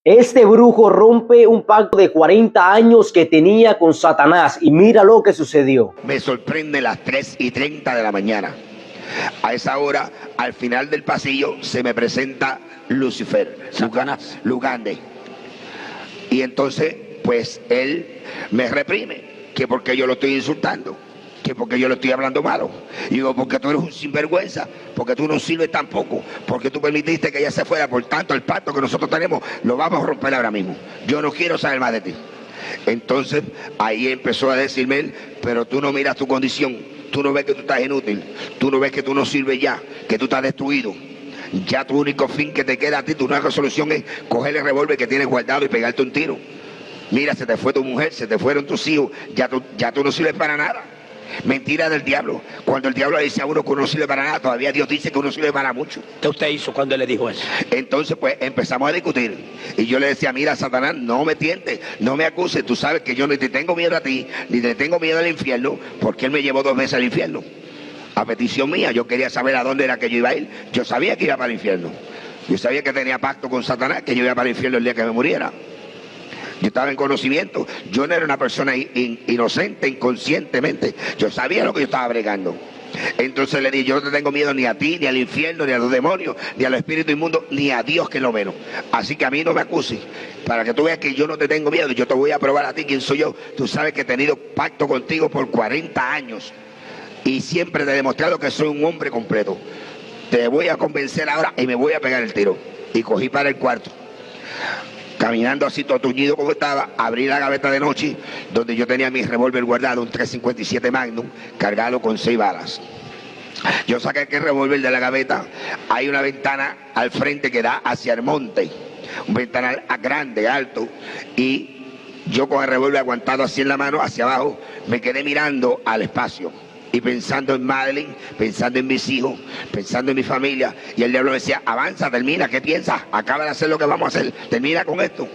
Este brujo rompe un pacto de 40 años que tenía con Satanás y mira lo que sucedió. Me sorprende las 3:30 de la mañana. A esa hora, al final del pasillo, se me presenta Lucifer, Satanás. Lugande. Y entonces, pues, él me reprime, que porque yo lo estoy insultando, que porque yo le estoy hablando malo. Y digo, porque tú eres un sinvergüenza, porque tú no sirves tampoco, porque tú permitiste que ella se fuera. Por tanto, el pacto que nosotros tenemos lo vamos a romper ahora mismo. Yo no quiero saber más de ti. Entonces ahí empezó a decirme él, pero tú no miras tu condición, tú no ves que tú estás inútil, tú no ves que tú no sirves ya, que tú estás destruido. Ya tu único fin que te queda a ti, tu única solución es coger el revólver que tienes guardado y pegarte un tiro. Mira, se te fue tu mujer, se te fueron tus hijos, ya tú no sirves para nada. Mentira del diablo. Cuando el diablo le dice a uno que uno no sirve para nada, todavía Dios dice que uno sirve para mucho. ¿Qué usted hizo cuando le dijo eso? Entonces pues empezamos a discutir y yo le decía, mira Satanás, no me tientes, no me acuses, tú sabes que yo ni te tengo miedo a ti, ni te tengo miedo al infierno, porque él me llevó 2 veces al infierno. A petición mía, yo quería saber a dónde era que yo iba a ir. Yo sabía que iba para el infierno. Yo sabía que tenía pacto con Satanás, que yo iba para el infierno el día que me muriera. Yo estaba en conocimiento. Yo no era una persona inocente, inconscientemente. Yo sabía lo que yo estaba bregando. Entonces le dije, yo no te tengo miedo ni a ti, ni al infierno, ni a los demonios, ni a los espíritus inmundos, ni a Dios que es lo menos. Así que a mí no me acuses. Para que tú veas que yo no te tengo miedo, yo te voy a probar a ti quién soy yo. Tú sabes que he tenido pacto contigo por 40 años. Y siempre te he demostrado que soy un hombre completo. Te voy a convencer ahora y me voy a pegar el tiro. Y cogí para el cuarto. Caminando así todo tuñido como estaba, abrí la gaveta de noche donde yo tenía mi revólver guardado, un 357 Magnum, cargado con 6 balas. Yo saqué aquel revólver de la gaveta. Hay una ventana al frente que da hacia el monte, un ventanal grande, alto, y yo con el revólver aguantado así en la mano, hacia abajo, me quedé mirando al espacio y pensando en Madeline, pensando en mis hijos, pensando en mi familia. Y el diablo me decía, avanza, termina, ¿qué piensas? Acaba de hacer lo que vamos a hacer, termina con esto.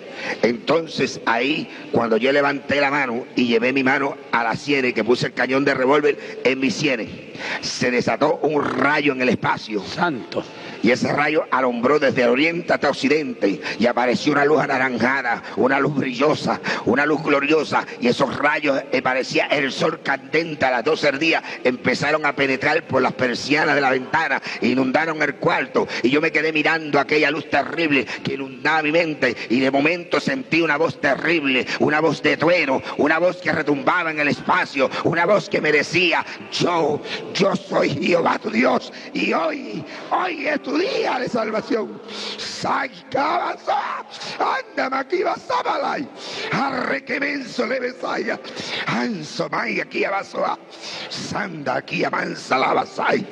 Entonces ahí, cuando yo levanté la mano y llevé mi mano a las sienes, que puse el cañón de revólver en mis sienes, se desató un rayo en el espacio. Santo. Y ese rayo alumbró desde el oriente hasta occidente y apareció una luz anaranjada, una luz brillosa, una luz gloriosa, y esos rayos parecía el sol candente a las 12 del día, empezaron a penetrar por las persianas de la ventana, inundaron el cuarto, y yo me quedé mirando aquella luz terrible que inundaba mi mente, y de momento sentí una voz terrible, una voz de trueno, una voz que retumbaba en el espacio, una voz que me decía, yo soy Jehová tu Dios, y hoy es tu día de salvación. Anda aquí basabalay. Arre que menso le besaya. Anso mai aquí abasoa. Sanda aquí amansa la basay.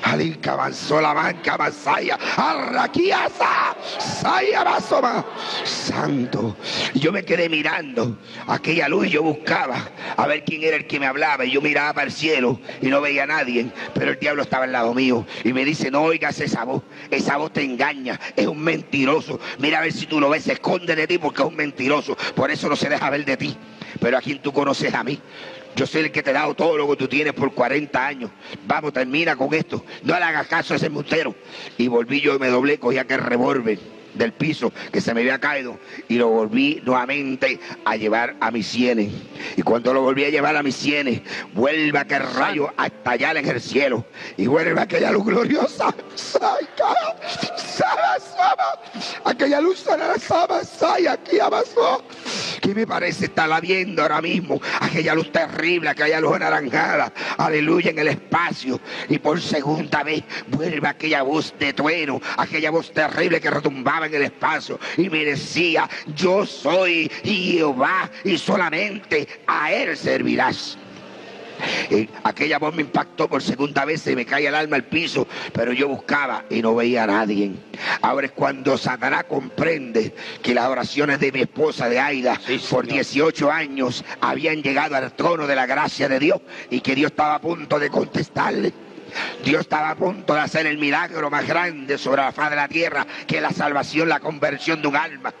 Alinka avanzó la manca basaya. Arra aquí asa. Saya basoma. Santo. Y yo me quedé mirando aquella luz y yo buscaba a ver quién era el que me hablaba, y yo miraba para el cielo y no veía a nadie, pero el diablo estaba al lado mío y me dice, no oigas esa voz te engaña, es un mentiroso, mira a ver si tú lo ves, se esconde de ti porque es un mentiroso, por eso no se deja ver de ti. Pero a quien tú conoces, a mí. Yo soy el que te he dado todo lo que tú tienes por 40 años. Vamos, termina con esto, no le hagas caso a ese embustero. Y volví yo y me doblé, cogí aquel revólver del piso que se me había caído y lo volví nuevamente a llevar a mis sienes. Y cuando lo volví a llevar a mis sienes, vuelve aquel rayo a estallar en el cielo y vuelve aquella luz gloriosa, aquella luz aquí abajo, que me parece estarla viendo ahora mismo, aquella luz terrible, aquella luz anaranjada, aleluya, en el espacio. Y por segunda vez vuelve aquella voz de trueno, aquella voz terrible que retumbaba en el espacio y me decía, yo soy Jehová y solamente a él servirás. Aquella voz me impactó por segunda vez, se me cae el alma al piso, pero yo buscaba y no veía a nadie. Ahora es cuando Satanás comprende que las oraciones de mi esposa, de Aida, por 18 años habían llegado al trono de la gracia de Dios y que Dios estaba a punto de contestarle. Dios estaba a punto de hacer el milagro más grande sobre la faz de la tierra, que es la salvación, la conversión de un alma.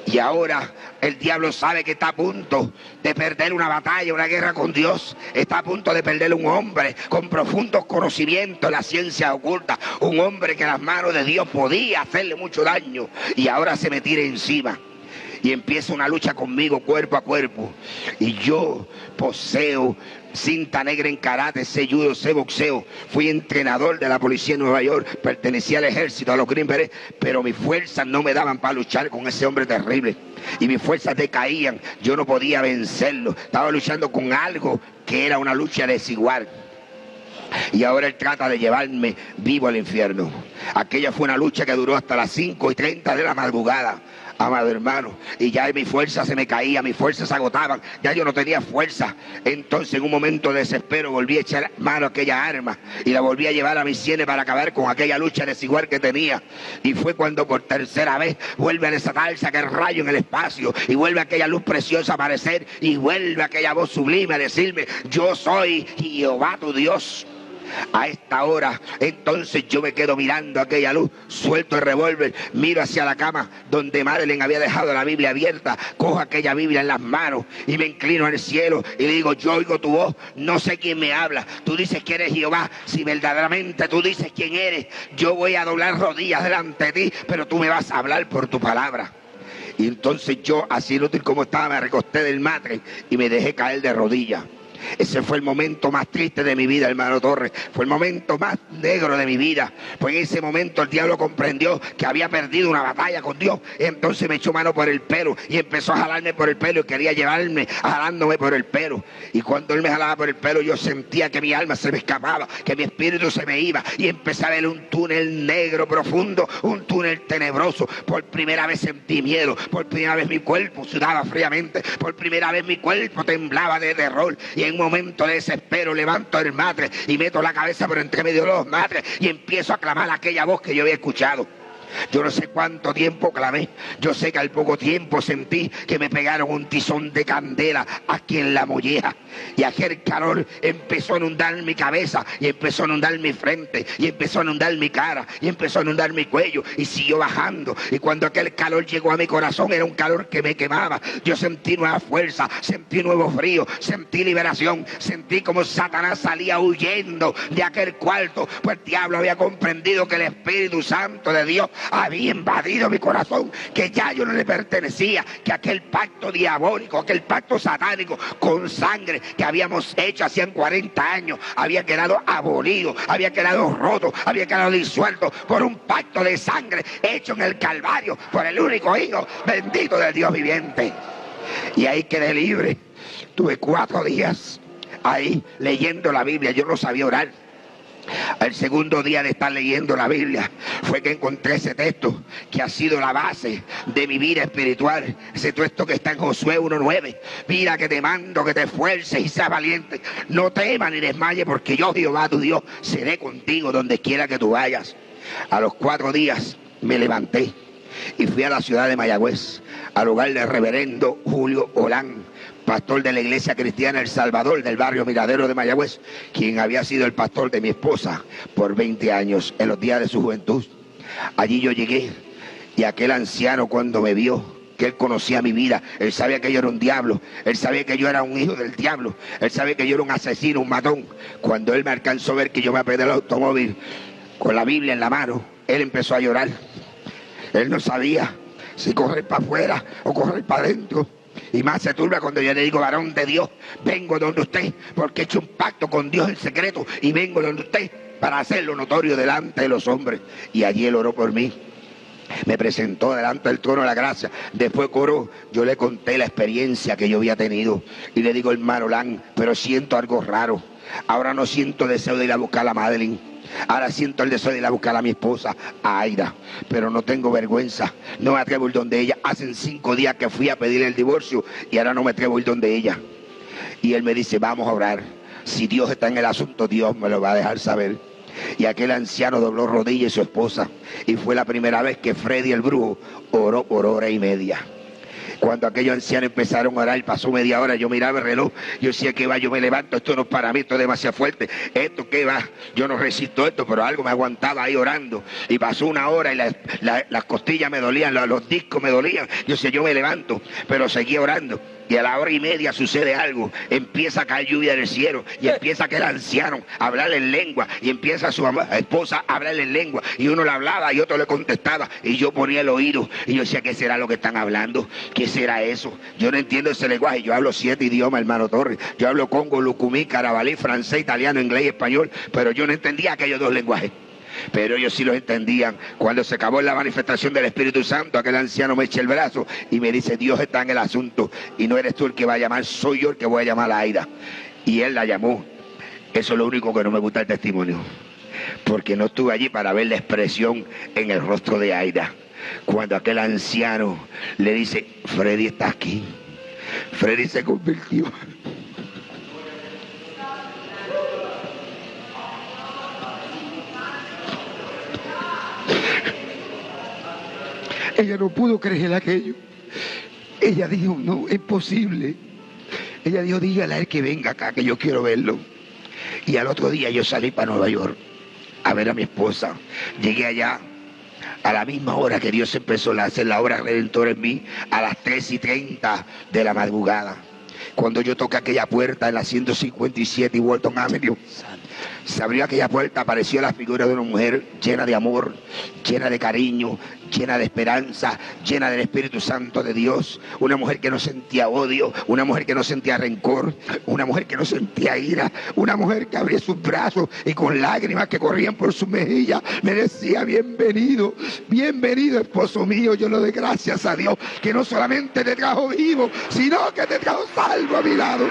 Y ahora el diablo sabe que está a punto de perder una batalla, una guerra con Dios. Está a punto de perder un hombre con profundos conocimientos de la ciencia oculta. Un hombre que en las manos de Dios podía hacerle mucho daño. Y ahora se me tira encima. Y empieza una lucha conmigo cuerpo a cuerpo. Y yo poseo cinta negra en karate, sé judo, sé boxeo. Fui entrenador de la policía de Nueva York. Pertenecía al ejército, a los Green Berets. Pero mis fuerzas no me daban para luchar con ese hombre terrible. Y mis fuerzas decaían. Yo no podía vencerlo. Estaba luchando con algo que era una lucha desigual. Y ahora él trata de llevarme vivo al infierno. Aquella fue una lucha que duró hasta las 5:30 de la madrugada, amado hermano. Y ya mi fuerza se me caía, mis fuerzas se agotaban. Ya yo no tenía fuerza. Entonces en un momento de desespero volví a echar mano a aquella arma y la volví a llevar a mis sienes para acabar con aquella lucha desigual que tenía. Y fue cuando por tercera vez vuelve a desatarse aquel rayo en el espacio y vuelve aquella luz preciosa a aparecer y vuelve aquella voz sublime a decirme: yo soy Jehová tu Dios. A esta hora, entonces yo me quedo mirando aquella luz, suelto el revólver, miro hacia la cama donde Madeleine había dejado la Biblia abierta, cojo aquella Biblia en las manos y me inclino al cielo y le digo: yo oigo tu voz, no sé quién me habla, tú dices que eres Jehová, si verdaderamente tú dices quién eres, yo voy a doblar rodillas delante de ti, pero tú me vas a hablar por tu palabra. Y entonces yo, así inútil como estaba, me recosté del matre y me dejé caer de rodillas. Ese fue el momento más triste de mi vida, hermano Torres. Fue el momento más negro de mi vida. Pues en ese momento el diablo comprendió que había perdido una batalla con Dios. Entonces me echó mano por el pelo y empezó a jalarme por el pelo y quería llevarme jalándome por el pelo. Y cuando él me jalaba por el pelo, yo sentía que mi alma se me escapaba, que mi espíritu se me iba, y empecé a ver un túnel negro profundo, un túnel tenebroso. Por primera vez sentí miedo, por primera vez mi cuerpo sudaba fríamente, por primera vez mi cuerpo temblaba de terror. Y en un momento de desespero levanto el matre y meto la cabeza por entre medio de los matres y empiezo a clamar aquella voz que yo había escuchado. Yo no sé cuánto tiempo clamé. Yo sé que al poco tiempo sentí que me pegaron un tizón de candela aquí en la molleja. Y aquel calor empezó a inundar mi cabeza, y empezó a inundar mi frente, y empezó a inundar mi cara, y empezó a inundar mi cuello, y siguió bajando. Y cuando aquel calor llegó a mi corazón, era un calor que me quemaba. Yo sentí nueva fuerza, sentí nuevo frío, sentí liberación, sentí como Satanás salía huyendo de aquel cuarto, pues el diablo había comprendido que el Espíritu Santo de Dios había invadido mi corazón, que ya yo no le pertenecía, que aquel pacto diabólico, aquel pacto satánico con sangre que habíamos hecho hacían 40 años, había quedado abolido, había quedado roto, había quedado disuelto por un pacto de sangre hecho en el Calvario por el único Hijo bendito del Dios viviente. Y ahí quedé libre. Tuve 4 días ahí leyendo la Biblia. Yo no sabía orar. Al segundo día de estar leyendo la Biblia fue que encontré ese texto que ha sido la base de mi vida espiritual. Ese texto que está en Josué 1:9. Mira que te mando que te esfuerces y seas valiente. No temas ni desmayes, porque yo, Jehová tu Dios, seré contigo donde quiera que tú vayas. A los 4 días me levanté y fui a la ciudad de Mayagüez, al hogar del reverendo Julio Olán, pastor de la iglesia cristiana El Salvador del barrio Miradero de Mayagüez, quien había sido el pastor de mi esposa por 20 años en los días de su juventud. Allí yo llegué y aquel anciano, cuando me vio, que él conocía mi vida, él sabía que yo era un diablo, él sabía que yo era un hijo del diablo, él sabía que yo era un asesino, un matón. Cuando él me alcanzó a ver que yo me apeé del automóvil con la Biblia en la mano, él empezó a llorar. Él no sabía si correr para afuera o correr para adentro. Y más se turba cuando yo le digo: varón de Dios, vengo donde usted, porque he hecho un pacto con Dios en secreto, y vengo donde usted para hacerlo notorio delante de los hombres. Y allí él oró por mí, me presentó delante del trono de la gracia. Después oró, yo le conté la experiencia que yo había tenido, y le digo: hermano Lan, pero siento algo raro. Ahora no siento deseo de ir a buscar a Madeleine. Ahora siento el deseo de ir a buscar a mi esposa, a Aida, pero no tengo vergüenza, no me atrevo a ir donde ella. Hacen 5 días que fui a pedirle el divorcio y ahora no me atrevo a ir donde ella. Y él me dice: vamos a orar, si Dios está en el asunto, Dios me lo va a dejar saber. Y aquel anciano dobló rodillas y su esposa, y fue la primera vez que Freddy el brujo oró por 1 hora y media. Cuando aquellos ancianos empezaron a orar, pasó media hora, yo miraba el reloj, yo decía que va, yo me levanto, esto no es para mí, esto es demasiado fuerte, esto que va, yo no resisto esto, pero algo me aguantaba ahí orando, y pasó una hora y las costillas me dolían, los discos me dolían, yo decía, yo me levanto, pero seguía orando. Y a la hora y media sucede algo, empieza a caer lluvia del cielo, y empieza aquel anciano a hablarle en lengua, y empieza su esposa a hablarle en lengua, y uno le hablaba y otro le contestaba, y yo ponía el oído, y yo decía, ¿qué será lo que están hablando? ¿Qué será eso? Yo no entiendo ese lenguaje, yo hablo 7 idiomas, hermano Torres, yo hablo congo, lucumí, carabalí, francés, italiano, inglés y español, pero yo no entendía aquellos 2 lenguajes. Pero ellos sí los entendían. Cuando se acabó la manifestación del Espíritu Santo, aquel anciano me echa el brazo y me dice, Dios está en el asunto y no eres tú el que va a llamar, soy yo el que voy a llamar a Aida. Y él la llamó. Eso es lo único que no me gusta del testimonio, porque no estuve allí para ver la expresión en el rostro de Aida. Cuando aquel anciano le dice, Freddy está aquí, Freddy se convirtió. Ella no pudo creer aquello. Ella dijo, no, es posible. Ella dijo, dígale a él que venga acá, que yo quiero verlo. Y al otro día yo salí para Nueva York a ver a mi esposa. Llegué allá a la misma hora que Dios empezó a hacer la obra redentora en mí, a las 3:30 de la madrugada. Cuando yo toqué aquella puerta en la 157 y Walton Avenue, se abrió aquella puerta, apareció la figura de una mujer llena de amor, llena de cariño, llena de esperanza, llena del Espíritu Santo de Dios. Una mujer que no sentía odio, una mujer que no sentía rencor, una mujer que no sentía ira, una mujer que abría sus brazos y con lágrimas que corrían por su mejilla me decía, bienvenido, bienvenido esposo mío. Yo le doy gracias a Dios que no solamente te trajo vivo, sino que te trajo salvo a mi lado.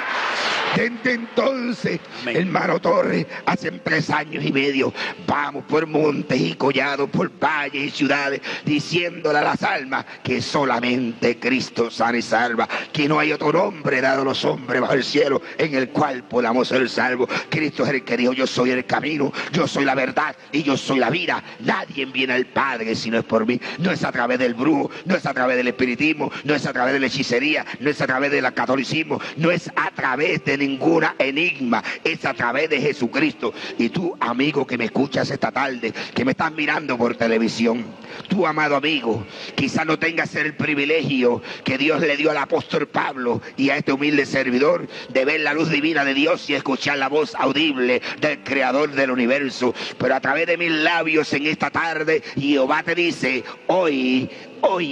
Desde entonces, amén, hermano Torres, hace 3 años y medio, vamos por montes y collados, por valles y ciudades, diciéndole a las almas que solamente Cristo sana y salva, que no hay otro nombre dado a los hombres bajo el cielo en el cual podamos ser salvos. Cristo es el que dijo, yo soy el camino, yo soy la verdad y yo soy la vida. Nadie viene al Padre si no es por mí. No es a través del brujo, no es a través del espiritismo, no es a través de la hechicería, no es a través del catolicismo, no es a través de ninguna enigma, es a través de Jesucristo. Y tú, amigo que me escuchas esta tarde, que me estás mirando por televisión, tú, amado amigo, quizás no tengas el privilegio que Dios le dio al apóstol Pablo y a este humilde servidor de ver la luz divina de Dios y escuchar la voz audible del Creador del universo, pero a través de mis labios en esta tarde Jehová te dice, hoy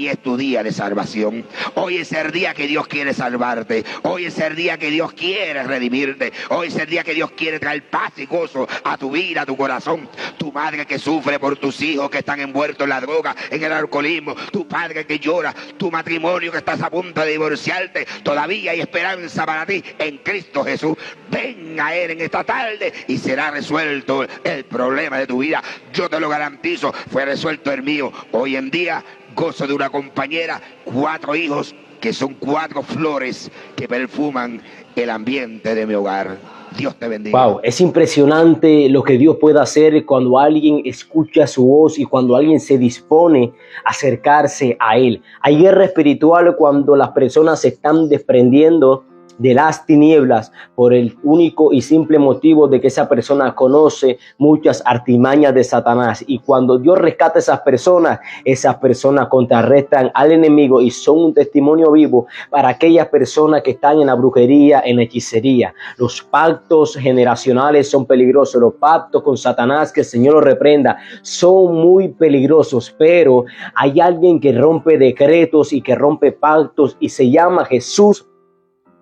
es tu día de salvación. Hoy es el día que Dios quiere salvarte. Hoy es el día que Dios quiere redimirte. Hoy es el día que Dios quiere traer paz y gozo a tu vida, a tu corazón. Tu madre que sufre por tus hijos que están envueltos en la droga, en el alcoholismo. Tu padre que llora. Tu matrimonio que estás a punto de divorciarte. Todavía hay esperanza para ti en Cristo Jesús. Ven a Él en esta tarde y será resuelto el problema de tu vida. Yo te lo garantizo, fue resuelto el mío. Hoy en día gozo de una compañera, 4 hijos que son 4 flores que perfuman el ambiente de mi hogar. Dios te bendiga. Wow, es impresionante lo que Dios puede hacer cuando alguien escucha su voz y cuando alguien se dispone a acercarse a Él. Hay guerra espiritual cuando las personas se están desprendiendo de las tinieblas por el único y simple motivo de que esa persona conoce muchas artimañas de Satanás, y cuando Dios rescata a esas personas contrarrestan al enemigo y son un testimonio vivo para aquellas personas que están en la brujería, en la hechicería. Los pactos generacionales son peligrosos, los pactos con Satanás, que el Señor lo reprenda, son muy peligrosos, pero hay alguien que rompe decretos y que rompe pactos y se llama Jesús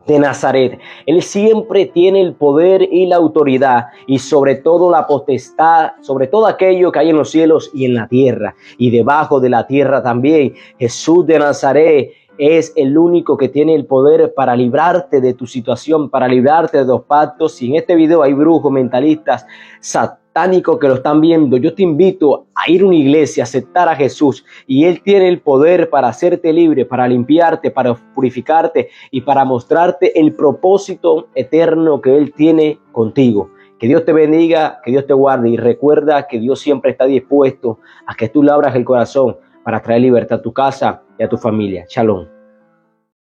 de Nazaret. Él siempre tiene el poder y la autoridad y sobre todo la potestad, sobre todo aquello que hay en los cielos y en la tierra y debajo de la tierra también. Jesús de Nazaret es el único que tiene el poder para librarte de tu situación, para librarte de los pactos. Si en este video hay brujos, mentalistas, satánicos que lo están viendo, yo te invito a ir a una iglesia, a aceptar a Jesús, y Él tiene el poder para hacerte libre, para limpiarte, para purificarte y para mostrarte el propósito eterno que Él tiene contigo. Que Dios te bendiga, que Dios te guarde, y recuerda que Dios siempre está dispuesto a que tú le abras el corazón para traer libertad a tu casa y a tu familia. Shalom.